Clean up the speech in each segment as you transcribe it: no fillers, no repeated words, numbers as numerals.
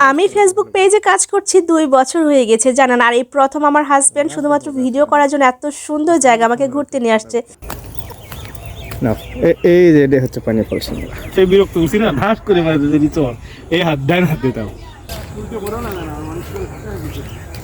আমি ফেসবুক পেজে কাজ করছি ২ বছর হয়ে গেছে জানেন। আর এই প্রথম আমার হাজবেন্ড শুধুমাত্র ভিডিও করার জন্য এত সুন্দর জায়গা আমাকে ঘুরতে নিয়ে আসছে। না এই যে এটা হচ্ছে পানি ফল সিঙ্গারা। সেই বিরক্ত হইছি না, ধাস করে মারে যদি চল এই হাত ডান হাত দিতাম।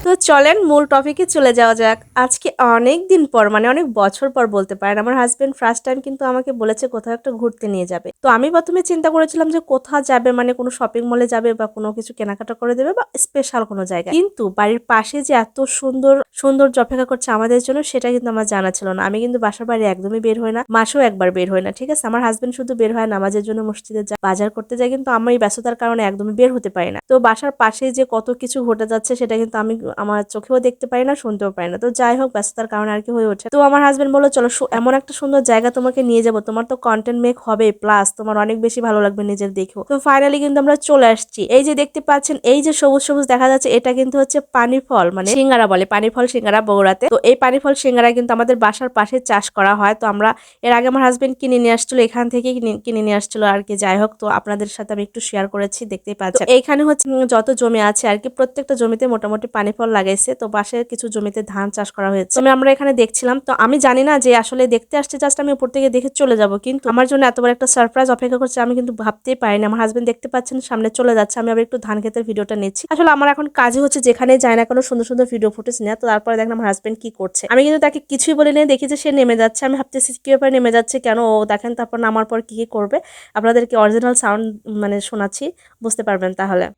তো চলেন মূল টপিকে চলে যাওয়া যাক। আজকে অনেক দিন পর মানে অনেক বছর পর বলতে পারেন আমার হাজবেন্ড ফার্স্ট টাইম কিন্তু আমাকে বলেছে কোথাও একটা ঘুরতে নিয়ে যাবে। তো আমি প্রথমে চিন্তা করেছিলাম যে কোথাও যাবে মানে কোনো শপিং মলে যাবে বা কোনো কিছু কেনাকাটা করে দেবে বা স্পেশাল কোনো জায়গায়, কিন্তু বাড়ির পাশে যে এত সুন্দর সৌন্দর্য অপেক্ষা করছে আমাদের জন্য সেটা কিন্তু আমার জানা ছিল না। আমি কিন্তু বাসার বাইরে একদমই বের হই না, মাসেও একবার বের হই না, ঠিক আছে। আমার হাজবেন্ড শুধু বের হয় নামাজের জন্য মসজিদে যায়, বাজার করতে যায়, কিন্তু আমার এই ব্যস্ততার কারণে একদমই বের হতে পারি না। তো বাসার পাশে যে কত কিছু ঘটে যাচ্ছে সেটা কিন্তু আমি আমার চোখেও দেখতে পারি না, শুনতেও পারি না। তো যাই হোক, ব্যস্ততার কারণে আর কি হয়ে ওঠে। তো আমার হাজবেন্ড বললো চলো এমন একটা সুন্দর জায়গা তোমাকে নিয়ে যাবো, তোমার তো কন্টেন্ট মেক হবে, প্লাস তোমার অনেক বেশি ভালো লাগবে নিজের দেখেও। তো ফাইনালি কিন্তু আমরা চলে আসছি। এই যে দেখতে পাচ্ছেন এই যে সবুজ সবুজ দেখা যাচ্ছে, এটা কিন্তু হচ্ছে পানি ফল, মানে সিঙ্গারা বলে, পানি ফল সিঙ্গারা বগুড়াতে। তো এই পানি ফল সিঙ্গারা কিন্তু আমাদের বাসার পাশে চাষ করা হয়। তো আমরা এর আগে আমার হাজবেন্ড কিনে নিয়ে আসছিল, এখান থেকে কিনে নিয়ে আসছিল আর কি। যাই হোক, তো আপনাদের সাথে আমি একটু শেয়ার করেছি, দেখতেই পাচ্ছেন। এইখানে হচ্ছে যত জমি আছে আর কি, প্রত্যেকটা জমিতে মোটামুটি পানি ফল লাগাইছে। তো পাশে কিছু জমিতে ধান চাষ করা হয়েছে। আমরা এখানে দেখছিলাম। তো আমি জানি না যে আসলে দেখতে আসছে, জাস্ট আমি উপর থেকে দেখে চলে যাব, কিন্তু আমার জন্য এত বড় একটা সারপ্রাইজ অপেক্ষা করছে আমি কিন্তু ভাবতেই পারিনি। আমার হাজবেন্ড দেখতে পাচ্ছেন সামনে চলে যাচ্ছে, আমি আবার একটু ধান ক্ষেতের ভিডিওটা নিচ্ছি। আসলে আমার এখন কাজই হচ্ছে যেখানে যায় না কোনো সুন্দর সুন্দর ভিডিও ফুটেজ নেওয়া। তো তারপরে দেখলাম আমার হাজবেন্ড কি করছে, আমি কিন্তু তাকে কিছুই বলি নাই, দেখি যে সে নেমে যাচ্ছে। আমি ভাবতেছি কি ব্যাপারে নেমে যাচ্ছে কেন, ও দেখেন তারপর নামার পর কি কি করবে আপনাদেরকে অরিজিনাল সাউন্ড মানে শোনাচ্ছি, বুঝতে পারবেন তাহলে।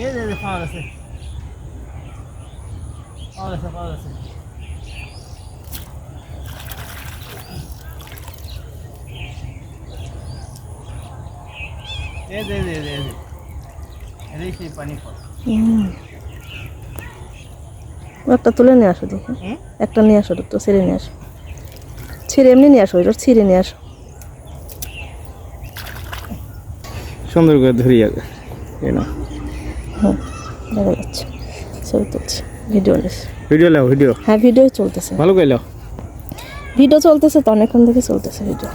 এই যে পাওয়া গেছে পাওয়া গেছে পাওয়া গেছে। এই যে এই সেই পানি ফল। একটা তুলে নিয়ে আসো, দেখি একটা নিয়ে আসো, তো ছিঁড়ে নিয়ে আসো, ছিঁড়ে এমনি নিয়ে আসো, এটা ছিঁড়ে নিয়ে আসো। সুন্দর করে ধরি আগে না। হুম, দেখা যাচ্ছে, ছবি তুলছি, ভিডিও নিস। ভিডিও লাও ভিডিও। হ্যাঁ, ভিডিও চলতেছে, ভালো করে লাও, ভিডিও চলতেছে তো অনেকক্ষণ থেকে চলতেছে ভিডিও।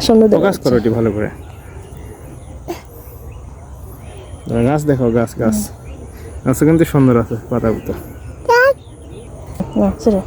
সুন্দর ফোকাস করো এটি ভালো করে। গাছ দেখো, গাছ গাছ গাছ কিন্তু সুন্দর আছে, পাতা পুতা। না ছেড়ে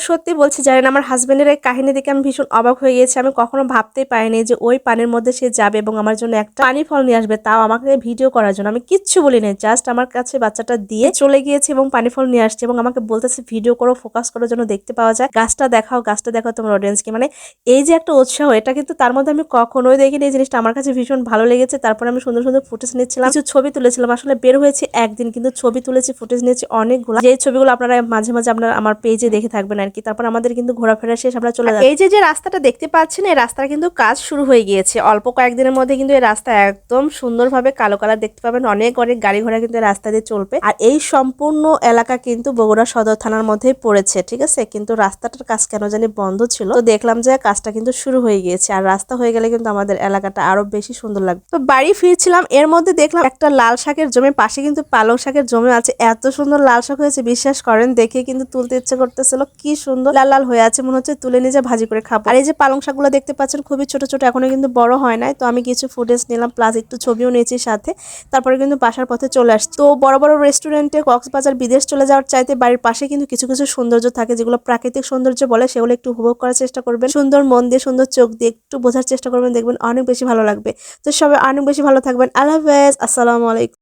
সত্যি বলছি, জানেন আমার হাজবেন্ডের এই কাহিনী দেখে আমি ভীষণ অবাক হয়ে গেছি। আমি কখনো ভাবতেই পারিনি যে ওই পানির মধ্যে সে যাবে এবং আমার জন্য একটা পানি ফল নিয়ে আসবে, তাও আমাকে ভিডিও করার জন্য। আমি কিচ্ছু বলি নাই, জাস্ট আমার কাছে বাচ্চাটা দিয়ে চলে গিয়েছে এবং পানি ফল নিয়ে আসছে এবং আমাকে বলতেছে ভিডিও করো, ফোকাস করার জন্য দেখতে পাওয়া যায়, গাছটা দেখাও, গাছটা দেখাও তোমার অডিয়েন্সকে। মানে এই যে একটা উৎসাহ, এটা কিন্তু তার মধ্যে আমি কখনোই দেখিনি। এই জিনিসটা আমার কাছে ভীষণ ভালো লেগেছে। তারপরে আমি সুন্দর সুন্দর ফুটেজ নিচ্ছিলাম, কিছু ছবি তুলেছিলাম। আসলে বের হয়েছে একদিন, কিন্তু ছবি তুলেছি, ফুটেজ নিয়েছি অনেকগুলো, যে ছবিগুলো আপনারা মাঝে মাঝে আপনারা আমার পেজে দেখে থাকবেন আর কি। তারপর আমাদের কিন্তু ঘোরাফেরা শেষ, আমরা চলে যাচ্ছি। এই যে রাস্তাটা দেখতে পাচ্ছেন, এই রাস্তার কিন্তু কাজ শুরু হয়ে গিয়েছে। অল্প কয়েকদিনের মধ্যে কিন্তু এই রাস্তা একদম সুন্দরভাবে কালো কালার দেখতে পাবেন। অনেক অনেক গাড়ি ঘোড়া কিন্তু রাস্তা দিয়ে চলবে। আর এই সম্পূর্ণ এলাকা কিন্তু বগুড়া সদর থানার মধ্যেই পড়েছে, ঠিক আছে। কিন্তু রাস্তাটার কাজ কেন জানি বন্ধ ছিল, তো দেখলাম যে কাজটা কিন্তু শুরু হয়ে গিয়েছে। আর রাস্তা হয়ে গেলে কিন্তু আমাদের এলাকাটা আরো বেশি সুন্দর লাগবে। তো বাড়ি ফিরছিলাম, এর মধ্যে দেখলাম একটা লাল শাকের জমি, পাশে কিন্তু পালং শাকের জমি আছে। এত সুন্দর লাল শাক হয়েছে, বিশ্বাস করেন দেখে কিন্তু তুলতে ইচ্ছে করতেছিল। কি সুন্দর লাল লাল হয়ে আছে, মনে হচ্ছে তুলে নিজে ভাজি করে খাবো। আর এই যে পালং শাকগুলো দেখতে পাচ্ছেন খুবই ছোট ছোট, এখনো কিন্তু বড় হয় নাই। তো আমি কিছু ফুটেজ নিলাম, প্লাস একটু ছবিও নিয়েছি সাথে। তারপরে কিন্তু বাসার পথে চলে আসছি। তো বড় বড় রেস্টুরেন্টে, কক্সবাজার, বিদেশ চলে যাওয়ার চাইতে বাড়ির পাশে কিন্তু কিছু কিছু সৌন্দর্য থাকে, যেগুলো প্রাকৃতিক সৌন্দর্য বলে, সেগুলো একটু উপভোগ করার চেষ্টা করবেন। সুন্দর মন দিয়ে, সুন্দর চোখ দিয়ে একটু বোঝার চেষ্টা করবেন, দেখবেন অনেক বেশি ভালো লাগবে। তো সবাই অনেক বেশি ভালো থাকবেন। আল্লাহ হাফেজ, আসসালামু আলাইকুম।